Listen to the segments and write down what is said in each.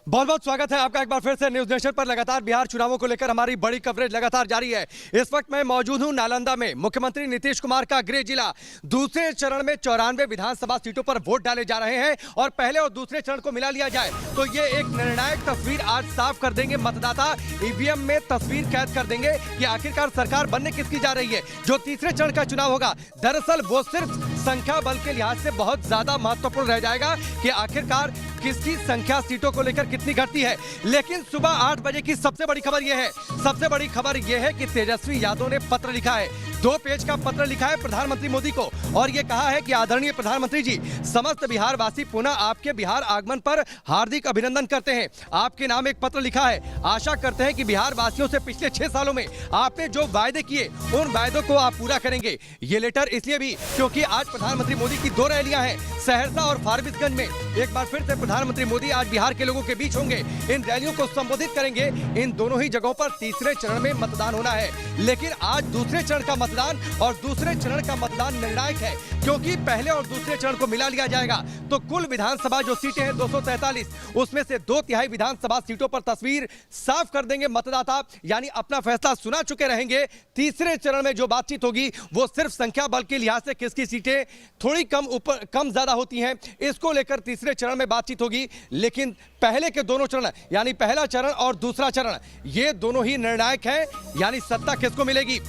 बहुत बहुत स्वागत है आपका एक बार फिर से न्यूज नेशन पर। लगातार बिहार चुनावों को लेकर हमारी बड़ी कवरेज लगातार जारी है। इस वक्त मैं मौजूद हूं नालंदा में। मुख्यमंत्री नीतीश कुमार का गृह जिला। दूसरे चरण में 94 विधानसभा सीटों पर वोट डाले जा रहे हैं और पहले और दूसरे चरण को मिला लिया जाए तो ये एक निर्णायक तस्वीर आज साफ कर देंगे मतदाता। ईवीएम में तस्वीर कैद कर देंगे कि आखिरकार सरकार बनने किसकी जा रही है। जो तीसरे चरण का चुनाव होगा, दरअसल वो सिर्फ संख्या बल के लिहाज से बहुत ज्यादा महत्वपूर्ण रह जाएगा कि आखिरकार किसकी संख्या सीटों को लेकर कितनी घटती है। लेकिन सुबह 8 बजे की सबसे बड़ी खबर यह है कि तेजस्वी यादव ने पत्र लिखा है। 2 पेज का पत्र लिखा है प्रधानमंत्री मोदी को और ये कहा है कि आदरणीय प्रधानमंत्री जी, समस्त बिहार वासी पुनः आपके बिहार आगमन पर हार्दिक अभिनंदन करते हैं। आपके नाम एक पत्र लिखा है। आशा करते हैं कि बिहार वासियों से पिछले 6 सालों में आपने जो वायदे किए उन वायदों को आप पूरा करेंगे। ये लेटर इसलिए भी क्योंकि आज प्रधानमंत्री मोदी की 2 रैलियां हैं, सहरसा और फारबिसगंज में। एक बार फिर से प्रधानमंत्री मोदी आज बिहार के लोगों के बीच होंगे, इन रैलियों को संबोधित करेंगे। इन दोनों ही जगहों पर तीसरे चरण में मतदान होना है। लेकिन आज दूसरे चरण का मतदान और दूसरे चरण का मतदान निर्णायक है क्योंकि पहले और दूसरे चरण को मिला लिया जाएगा तो कुल विधानसभा जो सीटें हैं 243, उसमें से 2/3 विधानसभा सीटों पर तस्वीर साफ कर देंगे मतदाता, यानी अपना फैसला सुना चुके रहेंगे। तीसरे चरण में जो बातचीत होगी वो सिर्फ संख्या बल के लिहाज से किसकी सीटें थोड़ी कम ज्यादा होती हैं, इसको लेकर तीसरे चरण में बातचीत होगी। लेकिन पहले के दोनों चरण यानी पहला चरण और दूसरा चरण ये दोनों ही निर्णायक हैं, यानी सत्ता किसको मिलेगी।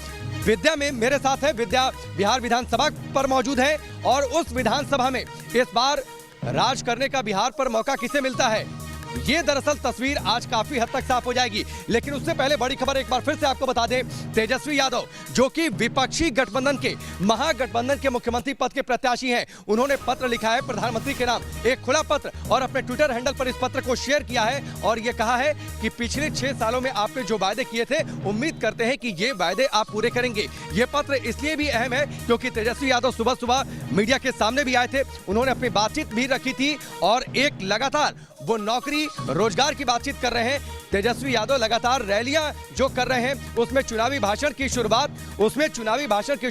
विद्या में मेरे साथ है, विद्या बिहार विधानसभा पर मौजूद है और उस विधानसभा में इस बार राज करने का बिहार पर मौका किसे मिलता है, ये दरअसल तस्वीर आज काफी हद तक साफ हो जाएगी। लेकिन उससे पहले बड़ी खबर एक बार फिर से आपको बता दें, तेजस्वी यादव जो कि विपक्षी गठबंधन के महागठबंधन के मुख्यमंत्री पद के प्रत्याशी हैं, उन्होंने पत्र लिखा है प्रधानमंत्री के नाम, एक खुला पत्र, और अपने ट्विटर हैंडल पर इस पत्र को शेयर किया है और ये कहा है कि पिछले 6 सालों में आपने जो वायदे किए थे, उम्मीद करते हैं कि ये वायदे आप पूरे करेंगे। ये पत्र इसलिए भी अहम है क्योंकि तेजस्वी यादव सुबह सुबह मीडिया के सामने भी आए थे, उन्होंने अपनी बातचीत भी रखी थी और एक लगातार वो नौकरी रोजगार की बातचीत कर रहे हैं। तेजस्वी यादव लगातार रैलियां जो कर रहे हैं उसमें चुनावी भाषण की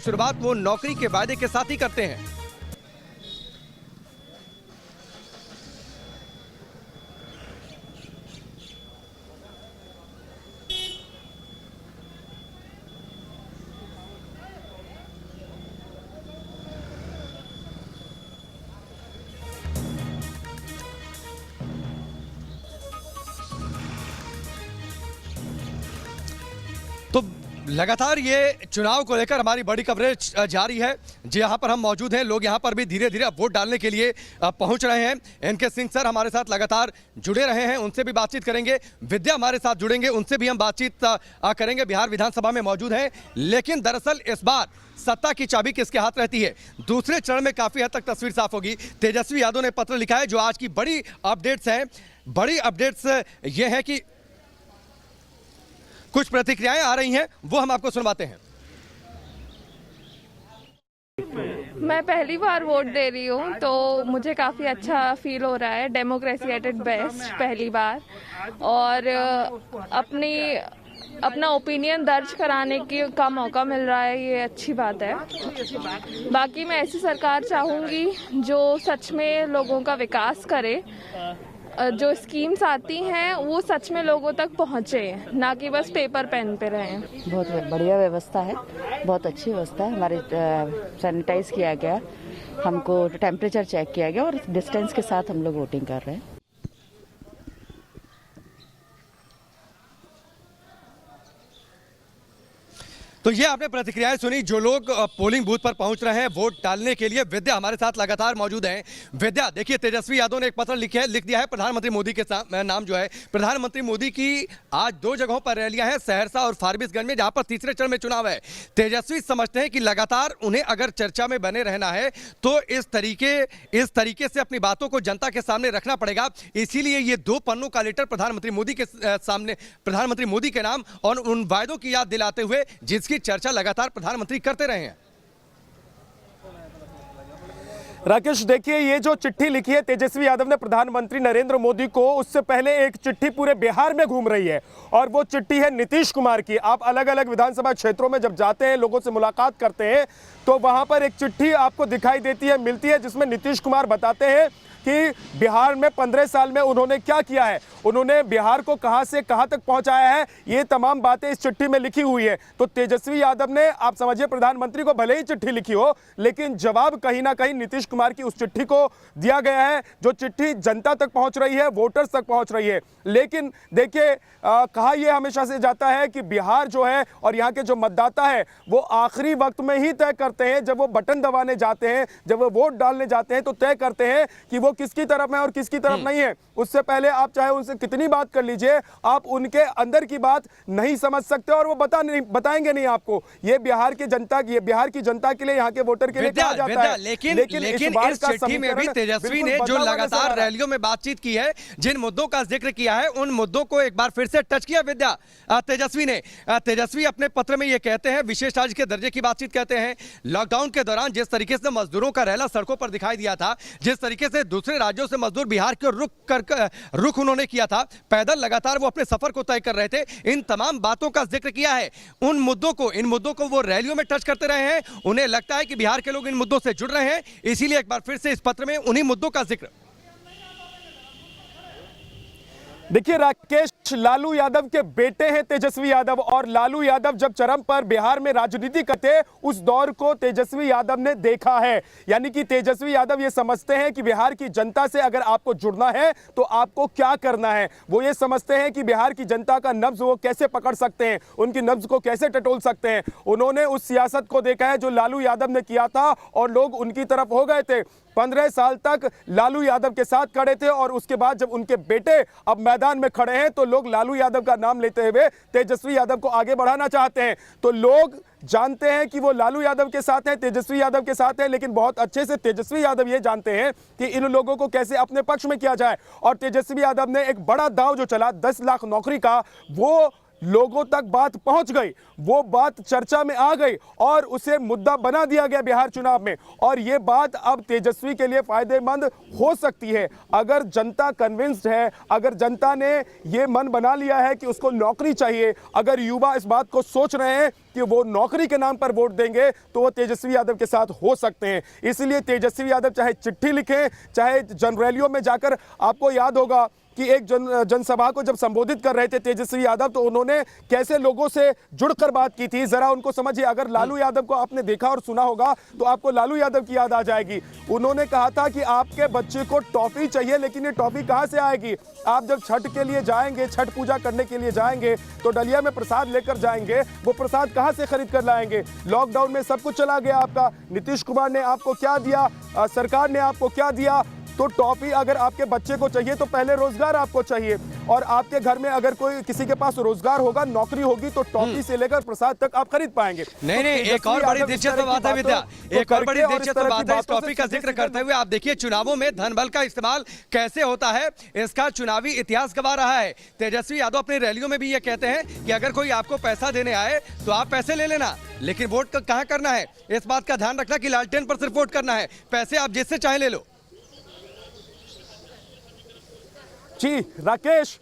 शुरुआत वो नौकरी के वायदे के साथ ही करते हैं। तो लगातार ये चुनाव को लेकर हमारी बड़ी कवरेज जारी है। जी, यहाँ पर हम मौजूद हैं, लोग यहाँ पर भी धीरे धीरे वोट डालने के लिए पहुँच रहे हैं। एनके सिंह सर हमारे साथ लगातार जुड़े रहे हैं, उनसे भी बातचीत करेंगे। विद्या हमारे साथ जुड़ेंगे, उनसे भी हम बातचीत करेंगे, बिहार विधानसभा में मौजूद हैं। लेकिन दरअसल इस बार सत्ता की चाबी किसके हाथ रहती है, दूसरे चरण में काफी हद तक तस्वीर साफ होगी। तेजस्वी यादव ने पत्र लिखा है, जो आज की बड़ी अपडेट्स हैं। बड़ी अपडेट्स ये है कि कुछ प्रतिक्रियाएं आ रही हैं, वो हम आपको सुनवाते हैं। मैं पहली बार वोट दे रही हूँ तो मुझे काफ़ी अच्छा फील हो रहा है। डेमोक्रेसी एट इट बेस्ट, पहली बार, और अपना ओपिनियन दर्ज कराने का मौका मिल रहा है, ये अच्छी बात है। बाकी मैं ऐसी सरकार चाहूँगी जो सच में लोगों का विकास करे, जो स्कीम्स आती हैं वो सच में लोगों तक पहुँचे, ना कि बस पेपर पेन पे रहें। बहुत बढ़िया व्यवस्था है, बहुत अच्छी व्यवस्था है। हमारे सैनिटाइज किया गया, हमको टेम्परेचर चेक किया गया और डिस्टेंस के साथ हम लोग वोटिंग कर रहे हैं। तो ये आपने प्रतिक्रियाएं सुनी, जो लोग पोलिंग बूथ पर पहुंच रहे हैं वोट डालने के लिए। विद्या हमारे साथ लगातार मौजूद हैं। विद्या, देखिए, तेजस्वी यादव ने एक पत्र लिख दिया है प्रधानमंत्री मोदी के नाम, जो है प्रधानमंत्री मोदी की आज 2 जगहों पर रैलियां हैं, सहरसा और फारबिसगंज में, जहां पर तीसरे चरण में चुनाव है। तेजस्वी समझते हैं कि लगातार उन्हें अगर चर्चा में बने रहना है तो इस तरीके से अपनी बातों को जनता के सामने रखना पड़ेगा। इसीलिए ये 2 पन्नों का लेटर प्रधानमंत्री मोदी के सामने, प्रधानमंत्री मोदी के नाम और उन वायदों की याद दिलाते हुए जिसकी चर्चा लगातार प्रधानमंत्री करते रहे हैं। राकेश, देखिए ये जो चिट्ठी लिखी है तेजस्वी यादव ने प्रधानमंत्री नरेंद्र मोदी को, उससे पहले एक चिट्ठी पूरे बिहार में घूम रही है और वो चिट्ठी है नीतीश कुमार की। आप अलग अलग विधानसभा क्षेत्रों में जब जाते हैं, लोगों से मुलाकात करते हैं, तो वहां पर एक चिट्ठी आपको दिखाई देती है, मिलती है, जिसमें नीतीश कुमार बताते हैं कि बिहार में 15 साल में उन्होंने क्या किया है, उन्होंने बिहार को कहां से कहां तक पहुंचाया है, ये तमाम बातें इस चिट्ठी में लिखी हुई है। तो तेजस्वी यादव ने, आप समझिए, प्रधानमंत्री को भले ही चिट्ठी लिखी हो, लेकिन जवाब कहीं ना कहीं नीतीश कुमार की उस चिट्ठी को दिया गया है, जो चिट्ठी जनता तक पहुंच रही है, वोटर्स तक पहुंच रही है। लेकिन देखिए, कहा यह हमेशा से जाता है कि बिहार जो है और यहाँ के जो मतदाता है, वो आखिरी वक्त में ही तय करते हैं, जब वो बटन दबाने जाते हैं, जब वो वोट डालने जाते हैं, तो तय करते हैं कि वो किसकी तरफ है और किसकी तरफ नहीं है। उससे पहले आप चाहे उनसे कितनी बात कर लीजिए, आप उनके अंदर की बात नहीं समझ सकते और वो बताएंगे नहीं आपको। ये बिहार की जनता के लिए, यहाँ के वोटर के लिए कहा जाता है। लेकिन इस चिट्ठी में भी तेजस्वी ने जो लगातार रैलियों में बातचीत की है, जिन मुद्दों का जिक्र किया है, उन मुद्दों को एक बार फिर से टच किया तेजस्वी अपने पत्र में ये कहते हैं, विशेष राज्य के दर्जे की बातचीत कहते हैं। लॉकडाउन के दौरान जिस तरीके से मजदूरों का रैला सड़कों पर दिखाई दिया था, जिस तरीके से दूसरे राज्यों से मजदूर बिहार के रुख उन्होंने किया था, पैदल लगातार वो अपने सफर को तय कर रहे थे, इन तमाम बातों का जिक्र किया है। इन मुद्दों को वो रैलियों में टच करते रहे हैं। उन्हें लगता है कि बिहार के लोग इन मुद्दों से जुड़ रहे हैं, इसीलिए एक बार फिर से इस पत्र में उन्हीं मुद्दों का जिक्र। देखिए राकेश, लालू यादव के बेटे हैं तेजस्वी यादव, और लालू यादव जब चरम पर बिहार में राजनीति करते, उस दौर को तेजस्वी यादव ने देखा है। यानी कि तेजस्वी यादव ये समझते हैं कि बिहार की जनता से अगर आपको जुड़ना है तो आपको क्या करना है। वो ये समझते हैं कि बिहार की जनता का नब्ज वो कैसे पकड़ सकते हैं, उनकी नब्ज को कैसे टटोल सकते हैं। उन्होंने उस सियासत को देखा है जो लालू यादव ने किया था, और लोग उनकी तरफ हो गए थे। 15 साल तक लालू यादव के साथ खड़े थे, और उसके बाद जब उनके बेटे अब मैदान में खड़े हैं, तो लोग लालू यादव का नाम लेते हुए तेजस्वी यादव को आगे बढ़ाना चाहते हैं। तो लोग जानते हैं कि वो लालू यादव के साथ हैं, तेजस्वी यादव के साथ हैं, लेकिन बहुत अच्छे से तेजस्वी यादव ये जानते हैं कि इन लोगों को कैसे अपने पक्ष में किया जाए। और तेजस्वी यादव ने एक बड़ा दांव जो चला 10 लाख नौकरी का, वो लोगों तक बात पहुंच गई, वो बात चर्चा में आ गई और उसे मुद्दा बना दिया गया बिहार चुनाव में। और ये बात अब तेजस्वी के लिए फायदेमंद हो सकती है। अगर जनता कन्विंस्ड है, अगर जनता ने ये मन बना लिया है कि उसको नौकरी चाहिए, अगर युवा इस बात को सोच रहे हैं कि वो नौकरी के नाम पर वोट देंगे, तो वो तेजस्वी यादव के साथ हो सकते हैं। इसलिए तेजस्वी यादव चाहे चिट्ठी लिखें, चाहे जन रैलियों में जाकर, आपको याद होगा कि एक जनसभा को जब संबोधित कर रहे थे तेजस्वी यादव, तो उन्होंने कैसे लोगों से जुड़कर बात की थी, जरा उनको समझिए। अगर लालू यादव को आपने देखा और सुना होगा तो आपको लालू यादव की याद आ जाएगी। उन्होंने कहा था कि आपके बच्चे को टॉफी चाहिए, लेकिन ये टॉफी कहां से आएगी? आप जब छठ के लिए जाएंगे, छठ पूजा करने के लिए जाएंगे, तो डलिया में प्रसाद लेकर जाएंगे, वो प्रसाद कहां से खरीद कर लाएंगे? लॉकडाउन में सब कुछ चला गया आपका। नीतीश कुमार ने आपको क्या दिया, सरकार ने आपको क्या दिया? तो टॉफी अगर आपके बच्चे को चाहिए तो पहले रोजगार आपको चाहिए, और आपके घर में अगर कोई किसी के पास रोजगार होगा, नौकरी होगी, तो टॉफी से लेकर प्रसाद तक आप खरीद पाएंगे। नहीं, एक और बड़ी दिलचस्प बात है विद्या, एक और बड़ी दिलचस्प बात है इस टॉपिक का जिक्र करते हुए। आप देखिए चुनावों में धन बल का इस्तेमाल कैसे होता है, इसका चुनावी इतिहास गवाह रहा है। तेजस्वी यादव अपनी रैलियों में भी ये कहते हैं कि अगर कोई आपको पैसा देने आए तो आप पैसे ले लेना, लेकिन वोट कहाँ करना है, इस बात का ध्यान रखना कि लालटेन पर सिर्फ वोट करना है, पैसे आप जिससे चाहे ले लो। जी राकेश,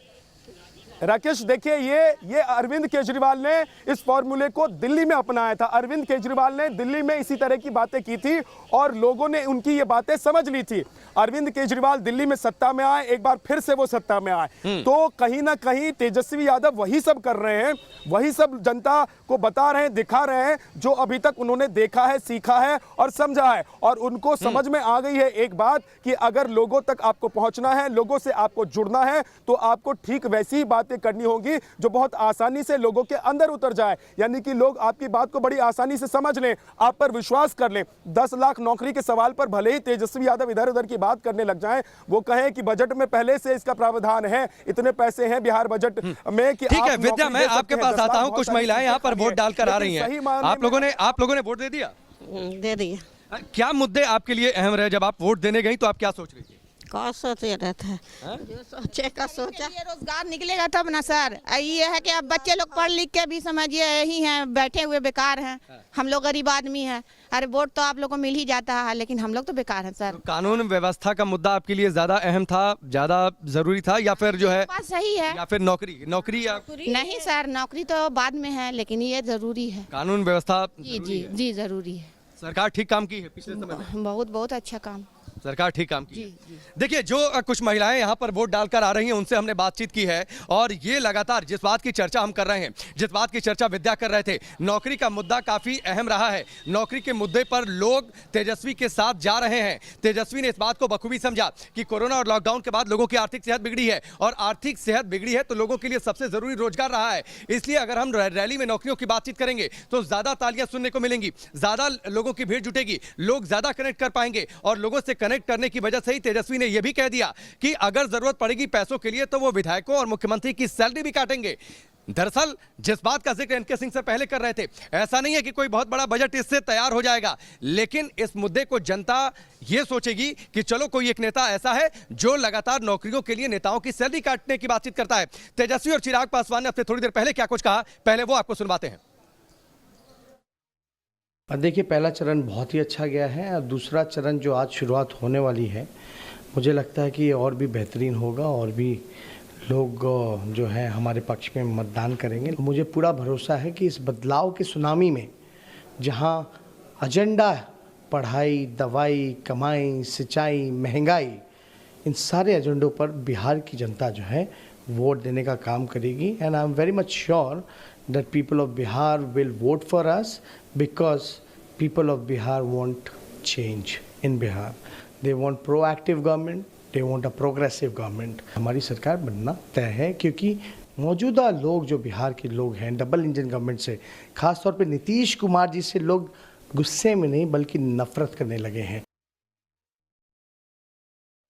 देखिए ये अरविंद केजरीवाल ने इस फॉर्मूले को दिल्ली में अपनाया था। अरविंद केजरीवाल ने दिल्ली में इसी तरह की बातें की थी और लोगों ने उनकी ये बातें समझ ली थी। अरविंद केजरीवाल दिल्ली में सत्ता में आए, एक बार फिर से वो सत्ता में आए, तो कहीं ना कहीं तेजस्वी यादव वही सब कर रहे हैं, वही सब जनता को बता रहे हैं, दिखा रहे हैं, जो अभी तक उन्होंने देखा है, सीखा है और समझा है। और उनको समझ में आ गई है एक बात कि अगर लोगों तक आपको पहुंचना है, लोगों से आपको जुड़ना है, तो आपको ठीक वैसी ही बातें करनी होगी जो बहुत आसानी से लोगों के अंदर उतर जाए। यानी कि लोग आपकी बात को बड़ी आसानी से समझ लें, आप पर विश्वास कर लें। 10 लाख नौकरी के सवाल पर भले ही तेजस्वी यादव इधर उधर की बात करने लग जाएं, वो कहें कि बजट में पहले से इसका प्रावधान है, इतने पैसे हैं बिहार बजट में कि ठीक है विद्या, मैं आपके पास आता हूं। कुछ महिलाएं यहाँ पर वोट डालकर आ रही हैं, आप लोगों ने वोट दे दिया? दे दिया। क्या मुद्दे आपके लिए अहम रहे? जब आप वोट देने गई तो आप क्या सोच रही थी? कौन सोचे रहता है जो सोचे का सोचा। ये रोजगार निकलेगा तब ना सर। ये है कि अब बच्चे लोग पढ़ लिख के भी समझिए यही हैं, बैठे हुए बेकार हैं। हम लोग गरीब आदमी हैं। अरे वोट तो आप लोग को मिल ही जाता है, लेकिन हम लोग तो बेकार हैं सर। कानून व्यवस्था का मुद्दा आपके लिए ज्यादा अहम था, ज्यादा जरूरी था, या फिर जो है बात सही है। या फिर नौकरी या नहीं सर, नौकरी तो बाद में है, लेकिन ये जरूरी है। कानून व्यवस्था जी जरूरी जी है। जी जरूरी है। सरकार ठीक काम की है पिछले समय में। बहुत बहुत अच्छा काम। सरकार ठीक काम की है। देखिए, जो कुछ महिलाएं यहाँ पर वोट डालकर आ रही हैं उनसे हमने बातचीत की है, और ये लगातार जिस बात की चर्चा हम कर रहे हैं, जिस बात की चर्चा विद्या कर रहे थे, नौकरी का मुद्दा काफी अहम रहा है। नौकरी के मुद्दे पर लोग तेजस्वी के साथ जा रहे हैं। तेजस्वी ने इस बात को बखूबी समझा कि कोरोना और लॉकडाउन के बाद लोगों की आर्थिक सेहत बिगड़ी है, और आर्थिक सेहत बिगड़ी है तो लोगों के लिए सबसे जरूरी रोजगार रहा है। इसलिए अगर हम रैली में नौकरियों की बातचीत करेंगे तो ज्यादा तालियां सुनने को मिलेंगी, ज्यादा लोगों की भीड़ जुटेगी, लोग ज्यादा कनेक्ट कर पाएंगे, और लोगों से कनेक्ट करने की वजह से ही तेजस्वी ने यह भी कह दिया कि अगर जरूरत पड़ेगी पैसों के लिए तो वो विधायकों और मुख्यमंत्री की सैलरी भी काटेंगे। दरअसल जिस बात का जिक्र एनके सिंह से पहले कर रहे थे, ऐसा नहीं है कि कोई बहुत बड़ा बजट इससे तैयार हो जाएगा, लेकिन इस मुद्दे को जनता यह सोचेगी कि चलो कोई एक नेता ऐसा है जो लगातार नौकरियों के लिए नेताओं की सैलरी काटने की बातचीत करता है। तेजस्वी और चिराग पासवान ने अपने थोड़ी देर पहले क्या कुछ कहा, पहले वो आपको सुनवाते हैं। देखिए, पहला चरण बहुत ही अच्छा गया है, और दूसरा चरण जो आज शुरुआत होने वाली है, मुझे लगता है कि ये और भी बेहतरीन होगा, और भी लोग जो है हमारे पक्ष में मतदान करेंगे। मुझे पूरा भरोसा है कि इस बदलाव के सुनामी में जहां एजेंडा पढ़ाई, दवाई, कमाई, सिंचाई, महंगाई, इन सारे एजेंडों पर बिहार की जनता जो है वोट देने का काम करेगी। And I am very much sure that people of Bihar will vote for us because people of Bihar want change in Bihar. They want proactive government, they want a progressive government. हमारी सरकार बनना तय है, क्योंकि मौजूदा लोग जो बिहार के लोग हैं डबल इंजन गवर्नमेंट से, खासतौर पे नीतीश कुमार जी से लोग गुस्से में नहीं बल्कि नफरत करने लगे हैं।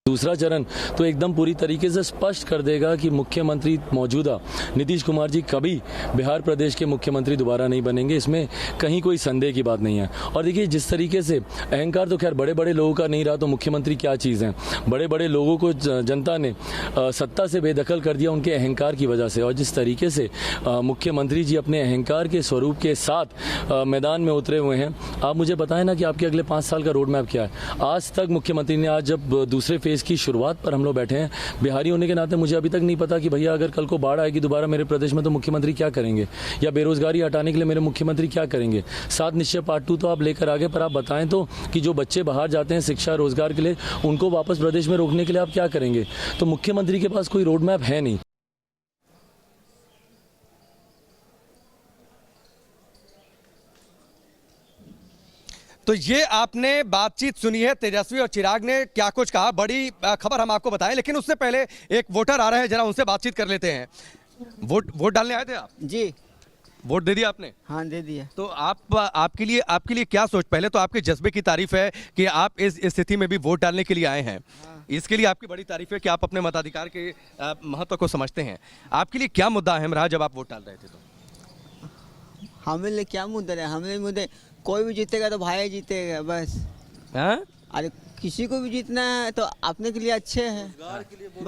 दूसरा चरण तो एकदम पूरी तरीके से स्पष्ट कर देगा कि मुख्यमंत्री मौजूदा नीतीश कुमार जी कभी बिहार प्रदेश के मुख्यमंत्री दोबारा नहीं बनेंगे, इसमें कहीं कोई संदेह की बात नहीं है। और देखिए, जिस तरीके से अहंकार तो खैर बड़े बड़े लोगों का नहीं रहा, तो मुख्यमंत्री क्या चीज़ है। बड़े बड़े लोगों को जनता ने सत्ता से बेदखल कर दिया उनके अहंकार की वजह से, और जिस तरीके से मुख्यमंत्री जी अपने अहंकार के स्वरूप के साथ मैदान में उतरे हुए हैं। आप मुझे बताएं ना कि आपके अगले 5 साल का रोड मैप क्या है। आज तक मुख्यमंत्री ने, आज जब दूसरे फेज की शुरुआत पर हम लोग बैठे हैं, बिहारी होने के नाते मुझे अभी तक नहीं पता कि भैया अगर कल को बाढ़ आएगी दोबारा मेरे प्रदेश में तो मुख्यमंत्री क्या करेंगे, या बेरोजगारी हटाने के लिए मेरे मुख्यमंत्री क्या करेंगे। 7 निश्चय पार्ट 2 तो आप लेकर आगे, पर आप बताएं तो कि जो बच्चे बाहर जाते हैं शिक्षा रोजगार के लिए, उनको वापस प्रदेश में रोकने के लिए आप क्या करेंगे। तो मुख्यमंत्री के पास कोई रोड मैप है नहीं। तो ये आपने बातचीत सुनी है, तेजस्वी और चिराग ने क्या कुछ कहा। बड़ी खबर हम आपको बताएं, लेकिन उससे पहले एक वोटर आ रहे हैं, जरा उनसे बातचीत कर लेते हैं। वोट डालने आए थे आप? जी, वोट दे दिया आपने? हाँ दे दिया। तो आपके लिए क्या सोच, पहले तो आपके जज्बे की तारीफ है कि आप इस स्थिति में भी वोट डालने के लिए आए हैं। इसके लिए आपकी बड़ी तारीफ है कि आप अपने मताधिकार के महत्व को समझते हैं। आपके लिए क्या मुद्दा अहम रहा जब आप वोट डाल रहे थे? तो हमें लिए क्या मुद्दा है, हमें मुद्दे कोई भी जीतेगा तो भाई जीतेगा बस। अरे किसी को भी जीतना है तो अपने के लिए अच्छे हैं।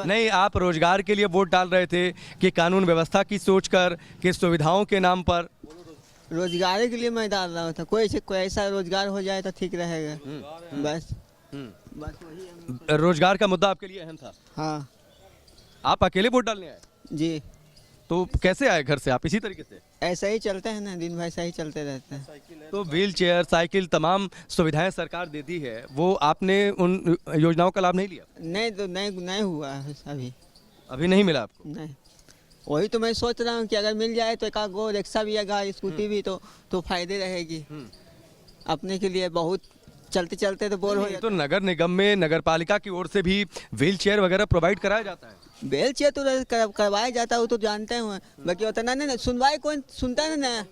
नहीं, आप रोजगार के लिए वोट डाल रहे थे कि कानून व्यवस्था की सोचकर, कि सुविधाओं के नाम पर? रोजगार के लिए मैं डाल रहा था, कोई ऐसा रोजगार हो जाए तो ठीक रहेगा बस। बस वही रोजगार का मुद्दा आपके लिए अहम था? हाँ। आप अकेले वोट डालने आए? जी। तो कैसे आए घर से आप? इसी तरीके से? ऐसा ही चलते हैं ना, दिन भर ऐसा ही चलते रहते हैं। तो व्हील चेयर, साइकिल, तमाम सुविधाएं सरकार देती है, वो आपने उन योजनाओं का लाभ नहीं लिया? नहीं, तो नहीं हुआ अभी नहीं मिला आपको? नहीं, वही तो मैं सोच रहा हूँ कि अगर मिल जाए तो एक गो रिक्शा भी है, गाड़ी स्कूटी भी, तो फायदे रहेगी अपने के लिए। बहुत चलते चलते तो बोर हो जाते। तो नगर निगम में, नगर पालिका की ओर से भी व्हील चेयर वगैरह प्रोवाइड कराया जाता है? व्हील चेयर तो करवाया जाता है, वो तो जानते हैं, बाकी उतना नहीं, सुनवाई कौन सुनता है ना,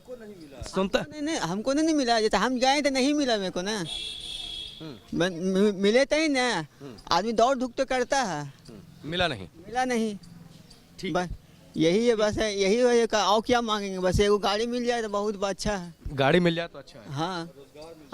सुनता नहीं, हमको नहीं मिला। जैसे हम गए तो नहीं मिला मेरे को ना, मिले तो ही ना, आदमी दौड़ धूप तो करता है, मिला नहीं। ठीक, बस यही है, बस है यही है। और क्या मांगेंगे, बस एगो गाड़ी मिल जाए तो बहुत अच्छा है। गाड़ी मिल जाए तो अच्छा है। हाँ,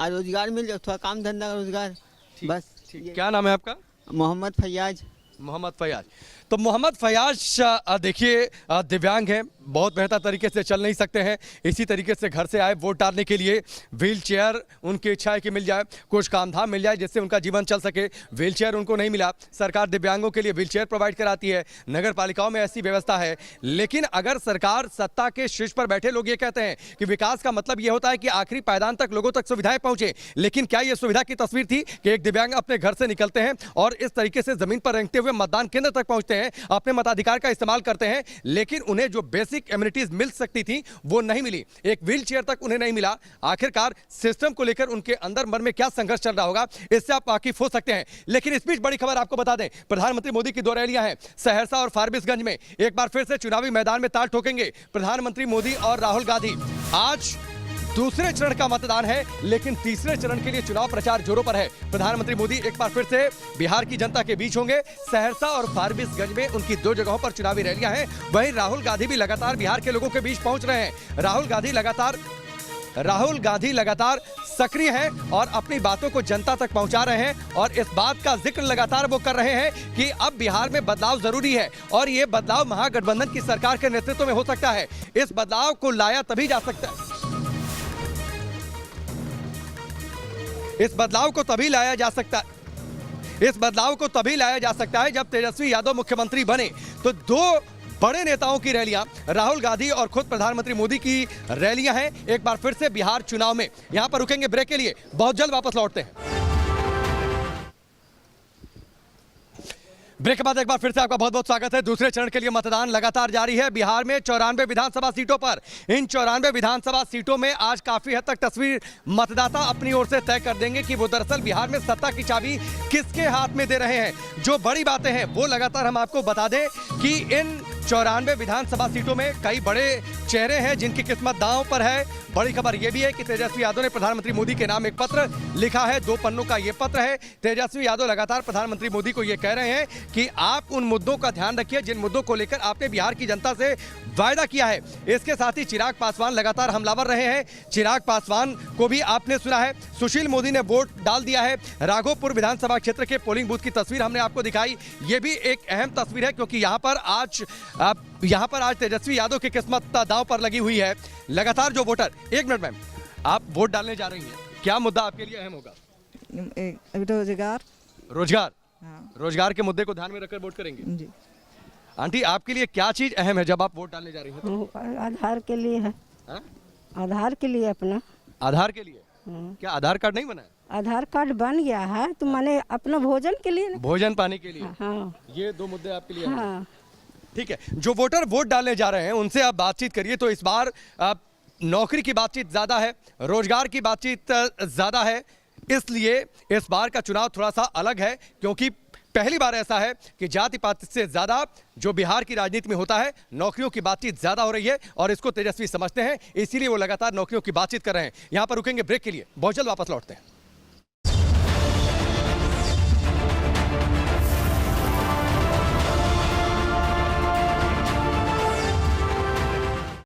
और रोजगार मिल जाए, थोड़ा काम धंधा रोजगार बस। क्या नाम है आपका? मोहम्मद फैयाज। मोहम्मद फयाज। तो मोहम्मद फयाज देखिए दिव्यांग हैं, बहुत बेहतर तरीके से चल नहीं सकते हैं, इसी तरीके से घर से आए वोट डालने के लिए। व्हील चेयर उनकी इच्छा है कि मिल जाए, कुछ काम धाम मिल जाए जिससे उनका जीवन चल सके। व्हील चेयर उनको नहीं मिला, सरकार दिव्यांगों के लिए व्हील चेयर प्रोवाइड कराती है, नगर पालिकाओं में ऐसी व्यवस्था है। लेकिन अगर सरकार सत्ता के शीर्ष पर बैठे लोग ये कहते हैं कि विकास का मतलब ये होता है कि आखिरी पायदान तक लोगों तक सुविधाएं पहुंचे, लेकिन क्या ये सुविधा की तस्वीर थी कि एक दिव्यांग अपने घर से निकलते हैं और इस तरीके से जमीन पर रेंगते हुए मतदान केंद्र तक पहुंचते हैं, अपने मताधिकार का इस्तेमाल करते हैं, लेकिन उन्हें जो बेसिक एमिनिटीज मिल सकती थी वो नहीं मिली, एक व्हील चेयर तक उन्हें नहीं मिला। आखिरकार सिस्टम को लेकर उनके अंदर मन में क्या संघर्ष चल रहा होगा, इससे आप वाकिफ हो सकते हैं। लेकिन इस बीच बड़ी खबर आपको बता दें, प्रधानमंत्री मोदी की 2 रैलियां हैं सहरसा और फारबिसगंज में। एक बार फिर से चुनावी मैदान में ताल ठोकेंगे प्रधानमंत्री मोदी और राहुल गांधी। आज दूसरे चरण का मतदान है, लेकिन तीसरे चरण के लिए चुनाव प्रचार जोरों पर है। प्रधानमंत्री मोदी एक बार फिर से बिहार की जनता के बीच होंगे। सहरसा और फारबिसगंज में उनकी 2 जगहों पर चुनावी रैलियां हैं। वहीं राहुल गांधी भी लगातार बिहार के लोगों के बीच पहुंच रहे हैं। राहुल गांधी लगातार सक्रिय हैं और अपनी बातों को जनता तक पहुंचा रहे हैं और इस बात का जिक्र लगातार वो कर रहे हैं कि अब बिहार में बदलाव जरूरी है और ये बदलाव महागठबंधन की सरकार के नेतृत्व में हो सकता है। इस बदलाव को लाया तभी जा सकता है, इस बदलाव को तभी लाया जा सकता है जब तेजस्वी यादव मुख्यमंत्री बने। तो 2 बड़े नेताओं की रैलियां, राहुल गांधी और खुद प्रधानमंत्री मोदी की रैलियां हैं एक बार फिर से बिहार चुनाव में। यहां पर रुकेंगे ब्रेक के लिए, बहुत जल्द वापस लौटते हैं। ब्रेक के बाद एक बार फिर से आपका बहुत बहुत स्वागत है। दूसरे चरण के लिए मतदान लगातार जारी है बिहार में 94 विधानसभा सीटों पर। इन 94 विधानसभा सीटों में आज काफी हद तक तस्वीर मतदाता अपनी ओर से तय कर देंगे कि वो दरअसल बिहार में सत्ता की चाबी किसके हाथ में दे रहे हैं। जो बड़ी बातें हैं वो लगातार हम आपको बता दें कि इन 94 विधानसभा सीटों में कई बड़े चेहरे हैं जिनकी किस्मत दांव पर है। बड़ी खबर यह भी है कि तेजस्वी यादव ने प्रधानमंत्री मोदी के नाम एक पत्र लिखा है, 2 पन्नों का यह पत्र है। तेजस्वी यादव लगातार प्रधानमंत्री मोदी को यह कह रहे हैं कि आप उन मुद्दों का ध्यान रखिए जिन मुद्दों को लेकर आपने बिहार की जनता से वायदा किया है। इसके साथ ही चिराग पासवान लगातार हमलावर रहे हैं। चिराग पासवान को भी आपने सुना है, सुशील मोदी ने वोट डाल दिया है। राघोपुर विधानसभा क्षेत्र के पोलिंग बूथ की तस्वीर हमने आपको दिखाई, ये भी एक अहम तस्वीर है क्योंकि यहाँ पर आज तेजस्वी यादव की किस्मत दांव पर लगी हुई है। लगातार जो वोटर, 1 मिनट मैम, आप वोट डालने जा रही हैं, क्या मुद्दा आपके लिए अहम होगा? रोजगार। हाँ। रोजगार के मुद्दे को ध्यान में रखकर वोट करेंगे जी। आंटी, आपके लिए क्या चीज अहम है जब आप वोट डालने जा रही हैं? आधार के लिए है। हा? आधार के लिए अपना। आधार के लिए? क्या आधार कार्ड नहीं बना है? आधार कार्ड बन गया है तो मैंने अपना भोजन के लिए, भोजन पाने के लिए। हाँ। ये 2 मुद्दे आपके लिए। हाँ। ठीक है, जो वोटर वोट डालने जा रहे हैं उनसे आप बातचीत करिए। तो इस बार नौकरी की बातचीत ज्यादा है, रोजगार की बातचीत ज्यादा है, इसलिए इस बार का चुनाव थोड़ा सा अलग है क्योंकि पहली बार ऐसा है कि जाति पाति से ज्यादा जो बिहार की राजनीति में होता है, नौकरियों की बातचीत ज्यादा हो रही है और इसको तेजस्वी समझते हैं, इसीलिए वो लगातार नौकरियों की बातचीत कर रहे हैं। यहां पर रुकेंगे ब्रेक के लिए, बहुत जल्द वापस लौटते हैं।